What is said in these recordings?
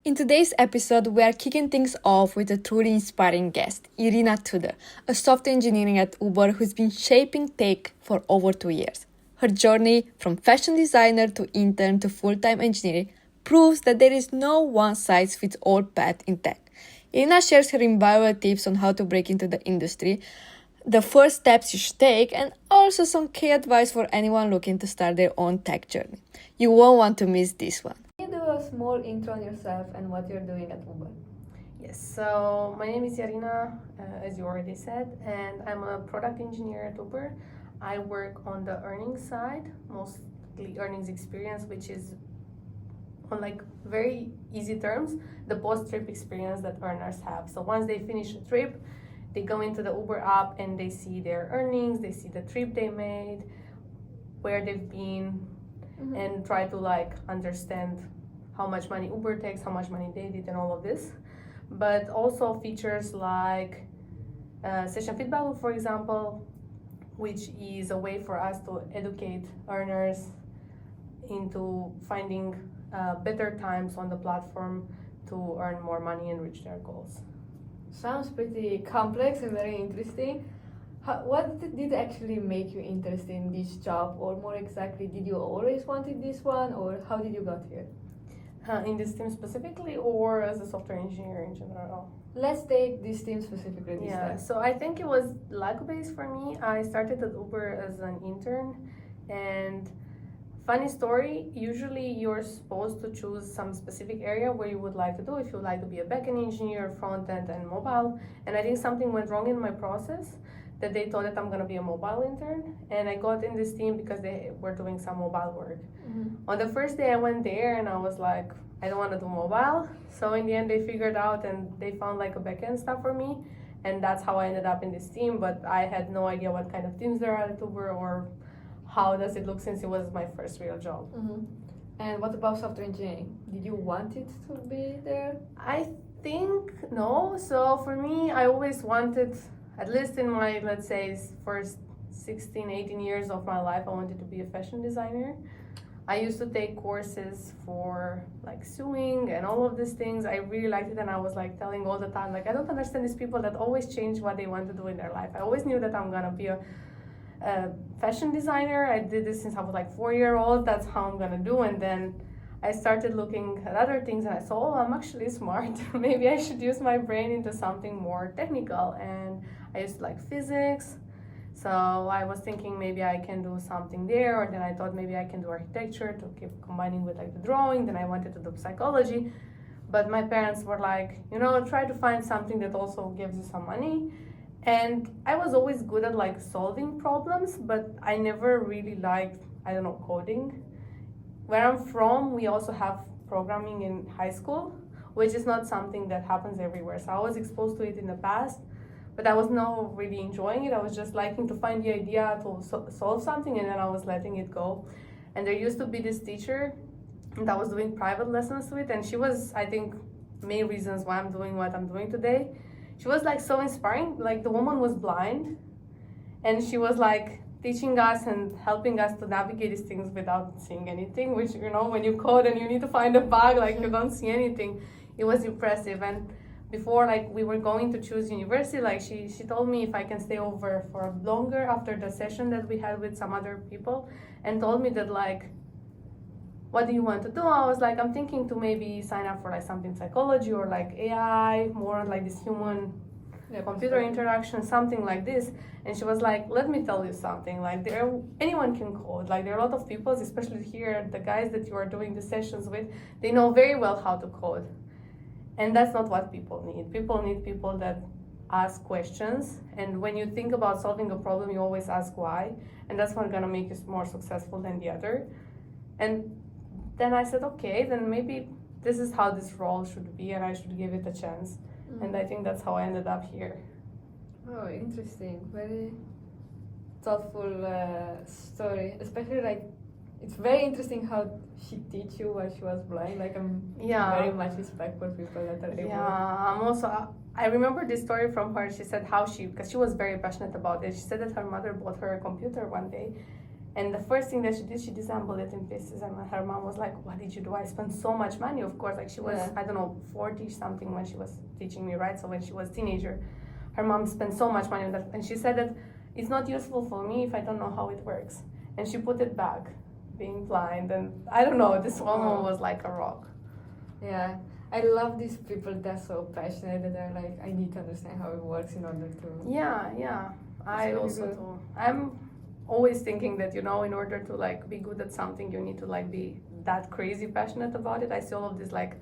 In today's episode, we are kicking things off with a truly inspiring guest, Iarina Tudor, a software engineer at Uber who's been shaping tech for over 2 years. Her journey from fashion designer to intern to full-time engineer proves that there is no one-size-fits-all path in tech. Iarina shares her invaluable tips on how to break into the industry, the first steps you should take, and also some key advice for anyone looking to start their own tech journey. You won't want to miss this one. Can you do a small intro on yourself and what you're doing at Uber? Yes, so my name is Iarina, as you already said, and I'm a product engineer at Uber. I work on the earnings side, mostly earnings experience, which is on like very easy terms, the post-trip experience that earners have. So once they finish a trip, they go into the Uber app and they see their earnings, they see the trip they made, where they've been, and try to like understand how much money Uber takes, how much money they did, and all of this. But also features like session feedback, for example, which is a way for us to educate earners into finding better times on the platform to earn more money and reach their goals. Sounds pretty complex and very interesting. What did actually make you interested in this job, or more exactly, did you always wanted this one, or how did you got here? In this team specifically, or as a software engineer in general? Let's take this team specifically this time. So I think it was luck-based for me. I started at Uber as an intern, and funny story, usually you're supposed to choose some specific area where you would like to do, if you would like to be a backend engineer, front-end, and mobile. And I think something went wrong in my process, that they thought that I'm going to be a mobile intern, and I got in this team because they were doing some mobile work. On the first day I went there and I was like, I don't want to do mobile. So in the end they figured out and they found like a backend stuff for me, and that's how I ended up in this team. But I had no idea what kind of teams there are at Uber or how does it look, since it was my first real job. And what about software engineering? Did you want it to be there? I think no. So for me, I always wanted, at least in my, let's say, first 16, 18 years of my life, I wanted to be a fashion designer. I used to take courses for like sewing and all of these things. I really liked it, and I was like telling all the time, like, I don't understand these people that always change what they want to do in their life. I always knew that I'm gonna be a fashion designer. I did this since I was like 4-year-old. That's how I'm gonna do. And then I started looking at other things and I saw, oh, I'm actually smart. Maybe I should use my brain into something more technical. And I used to like physics. So I was thinking maybe I can do something there, or then I thought maybe I can do architecture to keep combining with like the drawing. Then I wanted to do psychology. But my parents were like, try to find something that also gives you some money. And I was always good at like solving problems, but I never really liked, coding. Where I'm from, we also have programming in high school, which is not something that happens everywhere. So I was exposed to it in the past, but I was not really enjoying it. I was just liking to find the idea to solve something, and then I was letting it go. And there used to be this teacher that was doing private lessons with, and she was, I think, main reasons why I'm doing what I'm doing today. She was like so inspiring. Like, the woman was blind, and she was like teaching us and helping us to navigate these things without seeing anything, which, when you code and you need to find a bug, like you don't see anything. It was impressive. And before like we were going to choose university, like she told me if I can stay over for longer after the session that we had with some other people, and told me that like, what do you want to do? I was like, I'm thinking to maybe sign up for like something psychology or like AI, more like this human computer interaction, something like this. And she was like, let me tell you something, like anyone can code. Like, there are a lot of people, especially here, the guys that you are doing the sessions with, they know very well how to code. And that's not what people need. People need people that ask questions. And when you think about solving a problem, you always ask why. And that's what's gonna make you more successful than the other. And then I said, okay, then maybe this is how this role should be, and I should give it a chance. And I think that's how I ended up here. Oh, interesting. Very thoughtful story. Especially like, it's very interesting how she teach you while she was blind. Like, I'm very much respect for people that are able. I remember this story from her. She said because she was very passionate about it. She said that her mother bought her a computer one day, And the first thing that she did, she disassembled it in pieces. And her mom was like, "What did you do?" I spent so much money, of course. Like she was, I don't know, 40 something when she was teaching me, right? So when she was teenager, her mom spent so much money on that. And she said that it's not useful for me if I don't know how it works. And she put it back, being blind. And I don't know, this woman was like a rock. Yeah, I love these people that are so passionate that they're like, I need to understand how it works in order to. Yeah. I really also good. do. I'm always thinking that, in order to like be good at something, you need to like be that crazy passionate about it. I see all of these like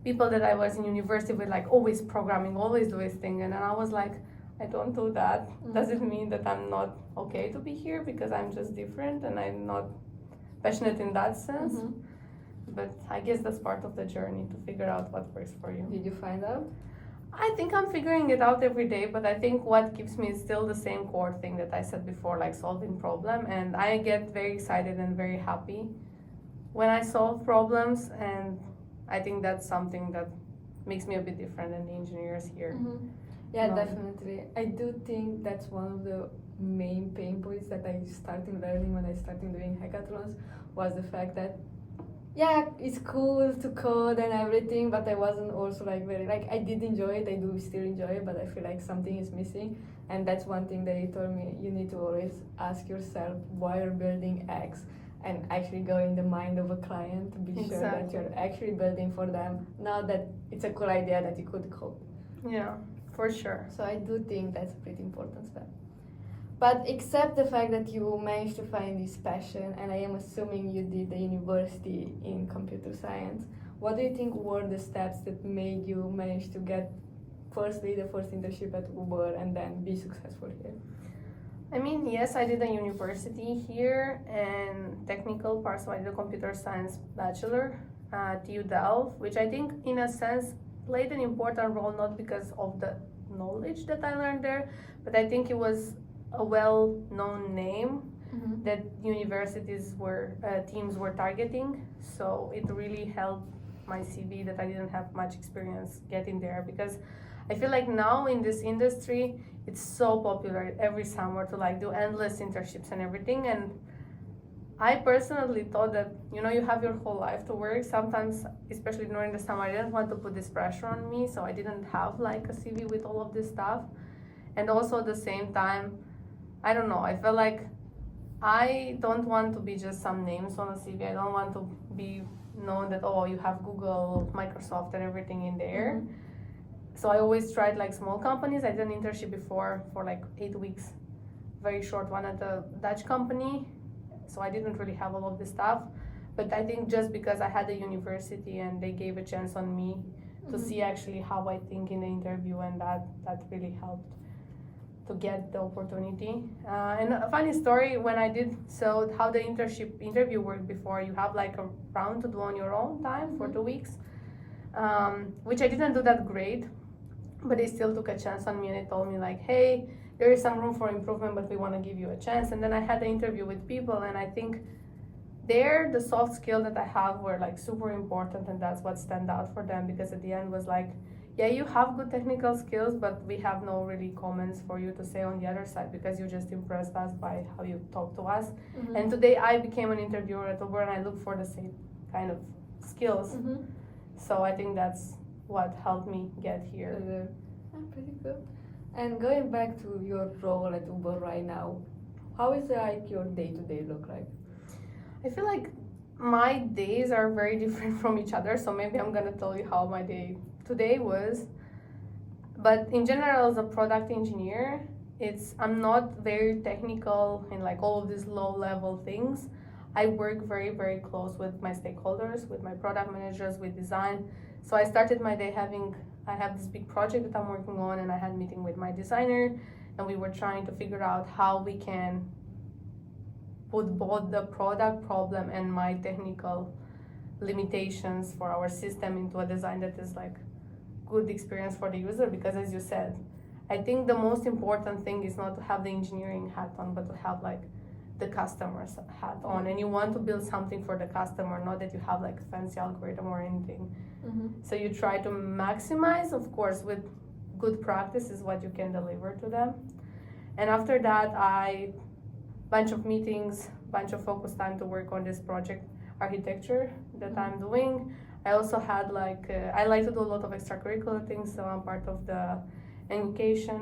people that I was in university with, like always programming, always doing things, and then I was like, I don't do that. Does it mean that I'm not okay to be here because I'm just different and I'm not passionate in that sense? But I guess that's part of the journey, to figure out what works for you. Did you find out? I think I'm figuring it out every day, but I think what keeps me is still the same core thing that I said before, like solving problem. And I get very excited and very happy when I solve problems, and I think that's something that makes me a bit different than the engineers here. Yeah, No. definitely. I do think that's one of the main pain points that I started learning when I started doing hackathons, was the fact that it's cool to code and everything, but I wasn't also like very, like, I did enjoy it, I do still enjoy it, but I feel like something is missing. And that's one thing that he told me, you need to always ask yourself why you're building X, and actually go in the mind of a client to be sure that you're actually building for them, not that it's a cool idea that you could code. Yeah, for sure. So I do think that's a pretty important step. But except the fact that you managed to find this passion, and I am assuming you did the university in computer science, what do you think were the steps that made you manage to get firstly the first internship at Uber and then be successful here? I mean, yes, I did a university here and technical part, so I did a computer science bachelor at U Delft, which I think in a sense played an important role, not because of the knowledge that I learned there, but I think it was a well-known name that universities teams were targeting. So it really helped my CV that I didn't have much experience getting there, because I feel like now in this industry it's so popular every summer to like do endless internships and everything. And I personally thought that you have your whole life to work. Sometimes, especially during the summer, I didn't want to put this pressure on me, so I didn't have like a CV with all of this stuff. And also at the same time, I don't know, I felt like I don't want to be just some names on a CV. I don't want to be known that, oh, you have Google, Microsoft and everything in there. So I always tried like small companies. I did an internship before for like 8 weeks, very short one at a Dutch company. So I didn't really have all of this stuff. But I think just because I had a university and they gave a chance on me to see actually how I think in the interview, and that really helped to get the opportunity. And a funny story, when I did, so how the interview worked before, you have like a round to do on your own time for 2 weeks, which I didn't do that great, but they still took a chance on me, and they told me like, hey, there is some room for improvement, but we want to give you a chance. And then I had the interview with people, and I think there the soft skills that I have were like super important, and that's what stand out for them, because at the end was like, yeah, you have good technical skills, but we have no really comments for you to say on the other side, because you just impressed us by how you talk to us. And today I became an interviewer at Uber, and I look for the same kind of skills. So I think that's what helped me get here. Pretty good. And going back to your role at Uber right now, how is like your day-to-day look like? I feel like my days are very different from each other, so maybe I'm gonna tell you how my day today was. But in general, as a product engineer, I'm not very technical in like all of these low-level things. I work very, very close with my stakeholders, with my product managers, with design. So I started my day I have this big project that I'm working on, and I had a meeting with my designer, and we were trying to figure out how we can put both the product problem and my technical limitations for our system into a design that is like good experience for the user. Because as you said, I think the most important thing is not to have the engineering hat on, but to have like the customer's hat on, and you want to build something for the customer, not that you have like a fancy algorithm or anything. So you try to maximize, of course, with good practice is what you can deliver to them. And after that, bunch of meetings bunch of focus time to work on this project architecture that I'm doing. I also had I like to do a lot of extracurricular things, so I'm part of the education.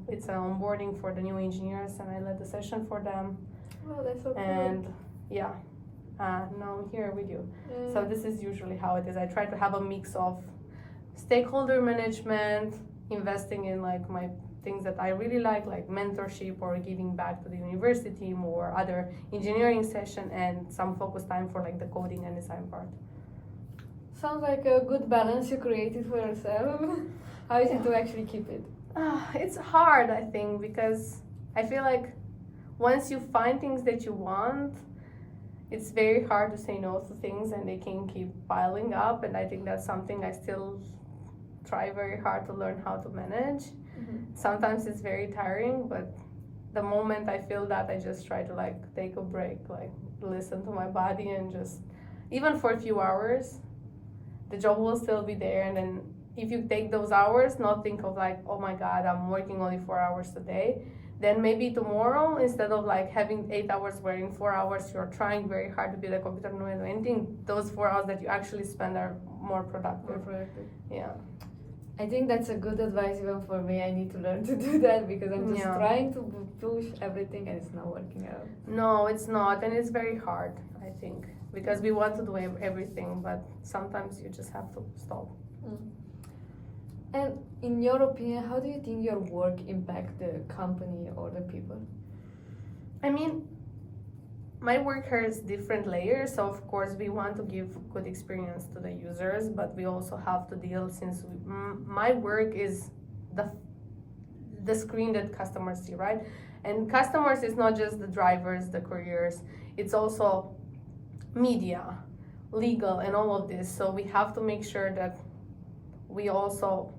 It's an onboarding for the new engineers, and I led the session for them. Oh, that's so cool. And yeah, now I'm here with you. So this is usually how it is. I try to have a mix of stakeholder management, investing in like my things that I really like mentorship or giving back to the university, or other engineering session, and some focus time for like the coding and design part. Sounds like a good balance you created for yourself. How is it to actually keep it? It's hard, I think, because I feel like once you find things that you want, it's very hard to say no to things, and they can keep piling up. And I think that's something I still try very hard to learn how to manage. Sometimes it's very tiring, but the moment I feel that, I just try to like take a break, like listen to my body, and just, even for a few hours, the job will still be there. And then if you take those hours, not think of like, oh my god, I'm working only 4 hours today, then maybe tomorrow, instead of like having 8 hours where in 4 hours you're trying very hard to be the computer, no anything, those 4 hours that you actually spend are more productive. Yeah. I think that's a good advice even for me. I need to learn to do that, because I'm just trying to push everything and it's not working out. No, it's not, and it's very hard, I think, because we want to do everything, but sometimes you just have to stop. And in your opinion, how do you think your work impacts the company or the people? I mean, my work has different layers, so of course we want to give good experience to the users, but we also have to deal, since my work is the screen that customers see, right? And customers is not just the drivers, the couriers, it's also media, legal, and all of this. So we have to make sure that we also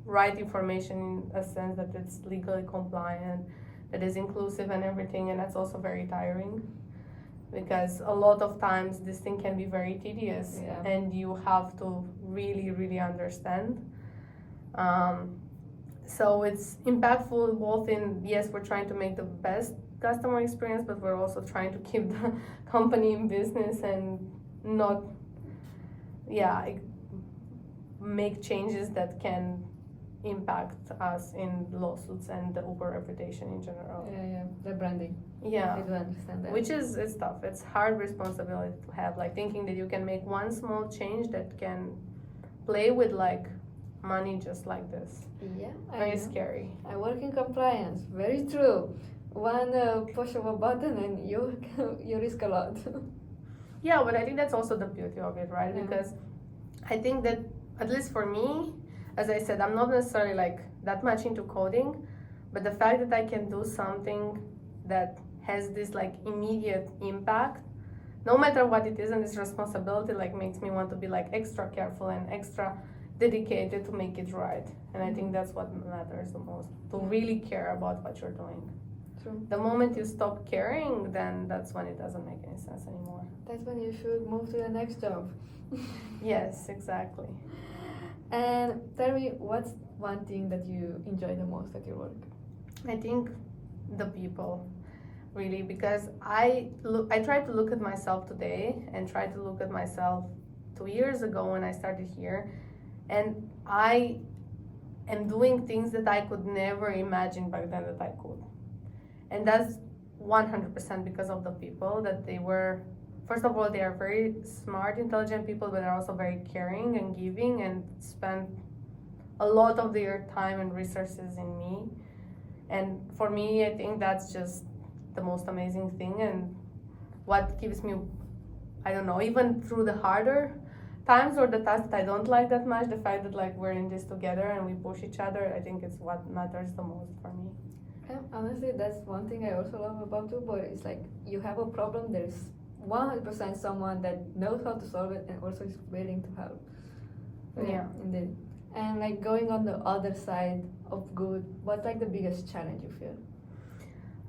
write information in a sense that it's legally compliant, that is inclusive and everything, and that's also very tiring, because a lot of times this thing can be very tedious, and you have to really understand. So it's impactful both in, yes, we're trying to make the best customer experience, but we're also trying to keep the company in business and not make changes that can impact us in lawsuits and the Uber reputation in general. The branding. I do understand that. Which is, it's tough. It's hard responsibility to have, like thinking that you can make one small change that can play with like money just like this. Very scary. I work in compliance. Very true. One push of a button and you risk a lot. Yeah, but I think that's also the beauty of it, right? Because I think that, at least for me, as I said, I'm not necessarily like that much into coding, but the fact that I can do something that has this like immediate impact, no matter what it is, and this responsibility like makes me want to be like extra careful and extra dedicated to make it right. And I think that's what matters the most, to really care about what you're doing. True. The moment you stop caring, then that's when it doesn't make any sense anymore. That's when you should move to the next job. Yes, exactly. And tell me, what's one thing that you enjoy the most at your work? I think the people, really, because I try to look at myself today and try to look at myself 2 years ago when I started here, and I am doing things that I could never imagine back then that I could. And that's 100% because of the people, that they were, first of all, they are very smart, intelligent people, but they're also very caring and giving, and spend a lot of their time and resources in me. And for me, I think that's just the most amazing thing, and what gives me, I don't know, even through the harder times or the tasks that I don't like that much, the fact that like we're in this together and we push each other, I think it's what matters the most for me. Honestly, that's one thing I also love about Uber. It's like you have a problem, there's 100% someone that knows how to solve it and also is willing to help. Indeed. And like going on the other side of good, what's like the biggest challenge you feel?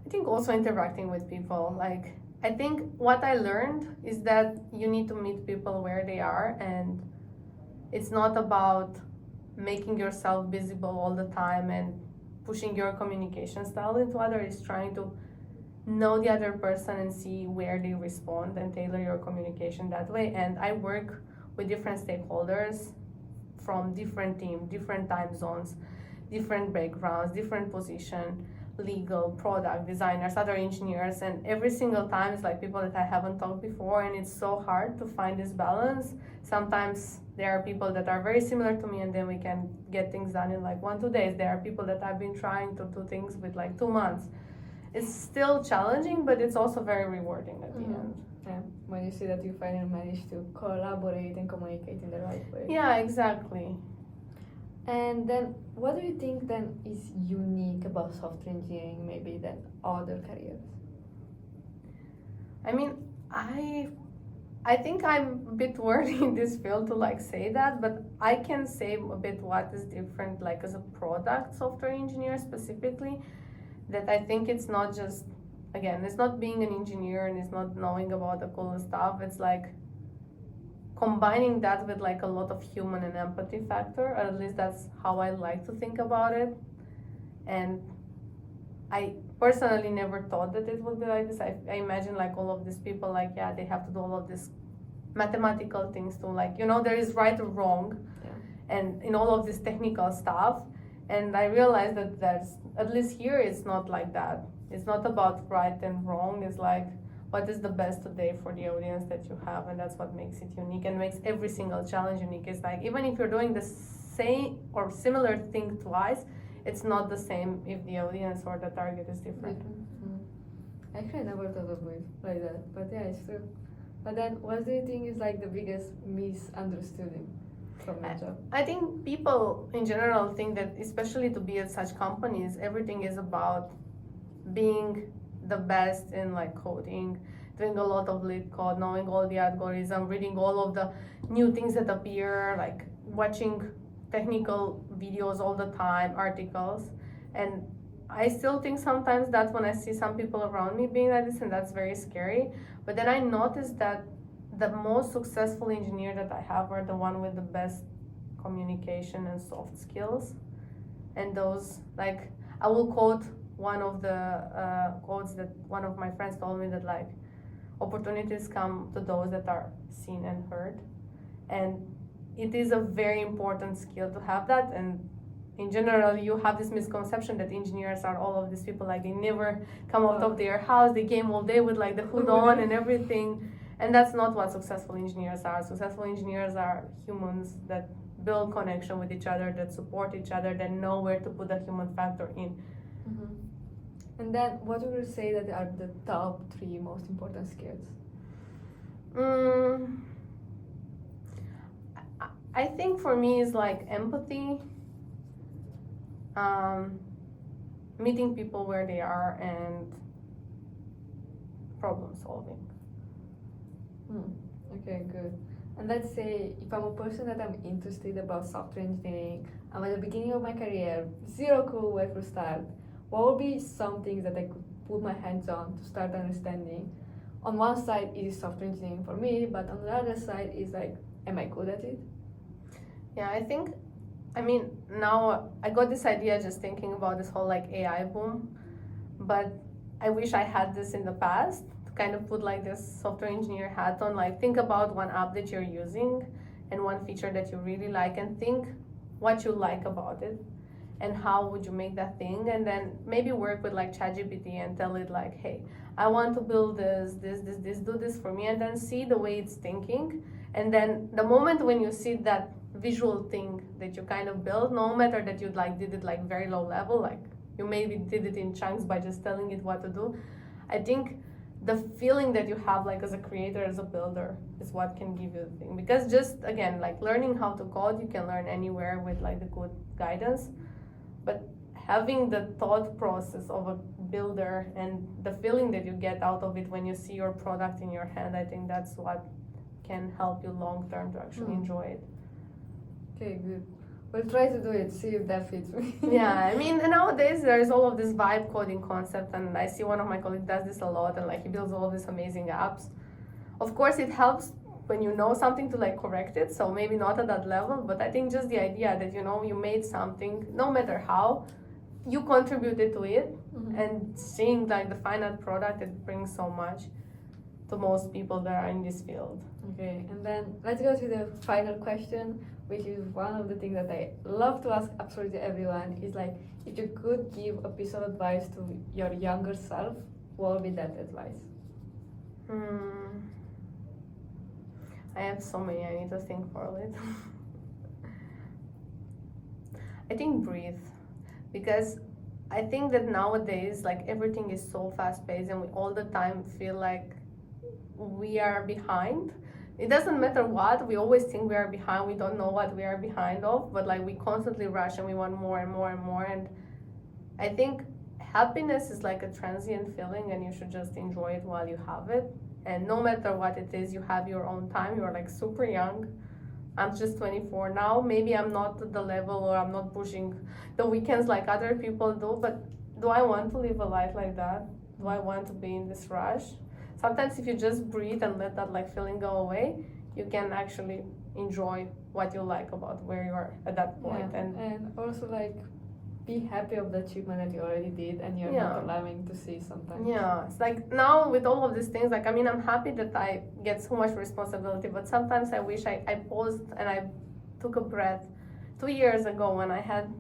I think also interacting with people. Like, I think what I learned is that you need to meet people where they are, and it's not about making yourself visible all the time and pushing your communication style into others. It's trying to know the other person and see where they respond and tailor your communication that way. And I work with different stakeholders from different teams, different time zones, different backgrounds, different position, legal, product, designers, other engineers, and every single time it's like people that I haven't talked before, and it's so hard to find this balance. Sometimes there are people that are very similar to me and then we can get things done in like 1-2 days. There are people that I've been trying to do things with like 2 months. It's still challenging, but it's also very rewarding at the end. Yeah, when you see that you finally manage to collaborate and communicate in the right way. Yeah, exactly. And then, what do you think then is unique about software engineering, maybe than other careers? I mean, I think I'm a bit wordy in this field to like say that, but I can say a bit what is different, like as a product software engineer specifically, that I think it's not just, again, it's not being an engineer and it's not knowing about the cool stuff. It's like combining that with like a lot of human and empathy factor, or at least that's how I like to think about it. And I personally never thought that it would be like this. I imagine like all of these people, like, yeah, they have to do all of these mathematical things to like, you know, there is right or wrong, and in all of this technical stuff. And I realized that there's, at least here, it's not like that. It's not about right and wrong. It's like, what is the best today for the audience that you have, and that's what makes it unique and makes every single challenge unique. It's like, even if you're doing the same or similar thing twice, it's not the same if the audience or the target is different. Actually, I never thought of it like that, but yeah, it's true. But then, what do you think is like the biggest misunderstanding from your job? I think people in general think that, especially to be at such companies, everything is about being the best in like coding, doing a lot of lead code, knowing all the algorithm, reading all of the new things that appear, like watching technical videos all the time, articles. And I still think sometimes that when I see some people around me being like this, and that's very scary. But then I noticed that the most successful engineer that I have are the one with the best communication and soft skills. And those, like, I will quote one of the quotes that one of my friends told me, that like, opportunities come to those that are seen and heard. And it is a very important skill to have that. And in general, you have this misconception that engineers are all of these people, like they never come out of their house, they game all day with like the hood on and everything. And that's not what successful engineers are. Successful engineers are humans that build connection with each other, that support each other, that know where to put the human factor in. And then, what would you say that are the top 3 most important skills? I think for me is like empathy, meeting people where they are, and problem solving. Okay, good. And let's say if I'm a person that I'm interested about software engineering, I'm at the beginning of my career, zero clue where to start, what would be some things that I could put my hands on to start understanding? On one side, it is software engineering for me, but on the other side is like, am I good at it? Yeah, I think, I mean, now I got this idea just thinking about this whole like AI boom, but I wish I had this in the past, to kind of put like this software engineer hat on, like think about one app that you're using and one feature that you really like, and think what you like about it and how would you make that thing, and then maybe work with like ChatGPT and tell it like, hey, I want to build this, do this for me, and then see the way it's thinking. And then the moment when you see that visual thing that you kind of build, no matter that you like did it like very low level, like you maybe did it in chunks by just telling it what to do, I think the feeling that you have like as a creator, as a builder, is what can give you the thing. Because just again, like learning how to code, you can learn anywhere with like the good guidance, but having the thought process of a builder and the feeling that you get out of it when you see your product in your hand, I think that's what can help you long term to actually enjoy it. Okay, good. We'll try to do it, see if that fits me. Yeah, I mean, nowadays there is all of this vibe coding concept, and I see one of my colleagues does this a lot, and like he builds all of these amazing apps. Of course, it helps when you know something to like correct it, so maybe not at that level, but I think just the idea that, you know, you made something, no matter how, you contributed to it, Mhm. and seeing like the final product, it brings so much to most people that are in this field. Okay, and then let's go to the final question, which is one of the things that I love to ask absolutely everyone. Is like, if you could give a piece of advice to your younger self, what would be that advice? I have so many. I need to think for a little. I think breathe, because I think that nowadays, like, everything is so fast paced, and we all the time feel like we are behind. It doesn't matter what, we always think we are behind. We don't know what we are behind of, but like we constantly rush and we want more and more and more. And I think happiness is like a transient feeling, and you should just enjoy it while you have it. And no matter what it is, you have your own time. You are like super young. I'm just 24 now. Maybe I'm not at the level, or I'm not pushing the weekends like other people do, but do I want to live a life like that? Do I want to be in this rush? Sometimes if you just breathe and let that like feeling go away, you can actually enjoy what you like about where you are at that point. Yeah. And also like be happy of the achievement that you already did, and you're not allowing to see sometimes. Yeah, it's like now with all of these things, like, I mean, I'm happy that I get so much responsibility, but sometimes I wish I paused and I took a breath 2 years ago when I had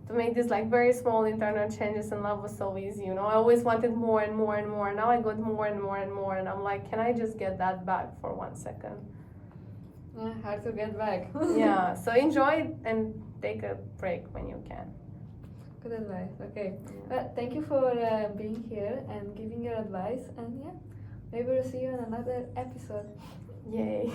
to make these like very small internal changes, and love was so easy, you know. I always wanted more and more and more. Now I got more and more and more, and I'm like, can I just get that back for 1 second? Yeah, hard to get back. Yeah, so enjoy it and take a break when you can. Good advice. Okay. Well, thank you for being here and giving your advice. And yeah, maybe we'll see you in another episode. Yay.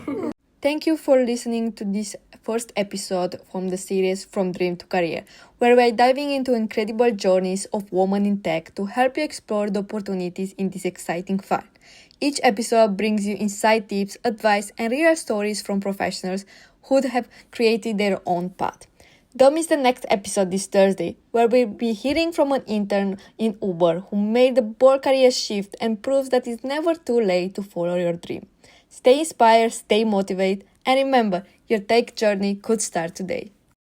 Thank you for listening to this first episode from the series From Dream to Career, where we're diving into incredible journeys of women in tech to help you explore the opportunities in this exciting field. Each episode brings you insight tips, advice, and real stories from professionals who have created their own path. Don't miss the next episode this Thursday, where we'll be hearing from an intern in Uber who made a bold career shift and proves that it's never too late to follow your dream. Stay inspired, stay motivated, and remember, your tech journey could start today.